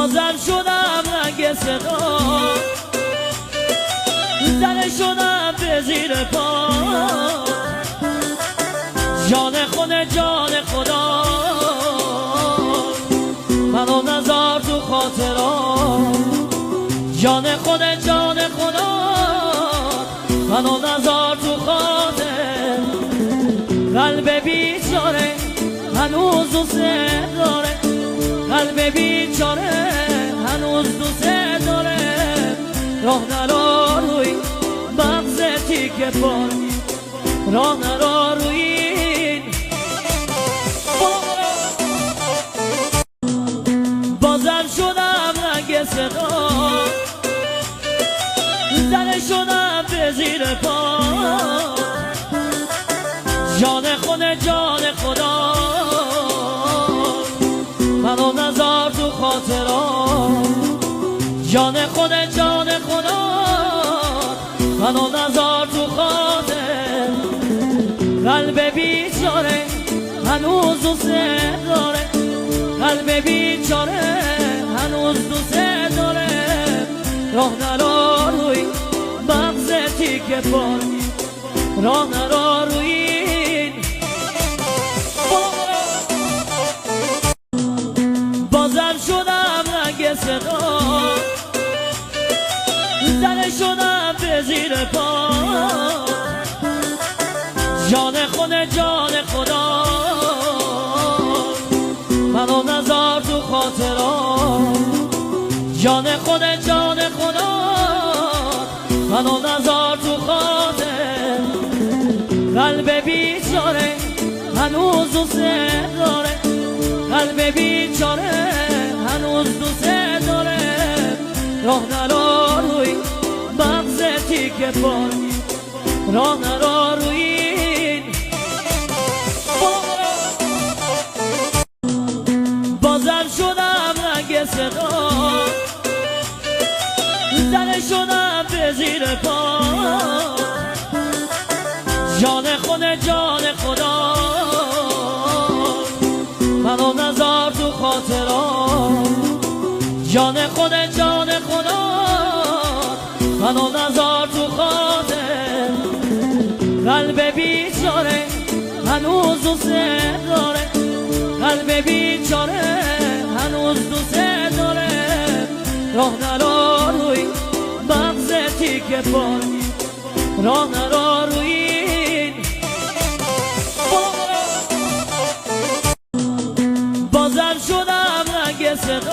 بازم شدم رنگ صدا، زنه شدم به زیر پا. جان خدا منو نذار تو خاطرات. جان خدا منو نذار تو خاطر. قلب بیچاره هنوز دوست داره، قلب بیچاره هنوز دوست داره. راه نرو روی مغز تیکه پاره، راه نرو روی این. بازم شدم رنگ صدا، زنه شدم به زیر پا. جان خدا منو نذار تو خاطرات. جان خدا منو نذار تو خاطر. قلب بیچاره هنوز دوست داره، قلب بیچاره هنوز دوست داره. راه نرو روی مغز تیکه پاره، راه نرو روی این. بازم شدم رنگ صدا، زنه شدم به زیر پا. جان خدا منو نذار تو خاطرات. جان خدا منو نذار تو خاطر. قلب بیچاره هنوز دوست داره، قلب بیچاره هنوز دوست داره. راه نرو روی مغز تیکه پاره، راه نرو روی این. بازم شدم رنگ صدا، زنه شدم به زیر پا. جان خدا منو نذار تو خاطرات. جان خدا منو نذار تو خاطر. قلب بیچاره هنوز دوست داره، قلب بیچاره هنوز دوست داره. راه نرو روی مغز تیکه پاره، راه نرو روی این. بازم شدم رنگ صدا.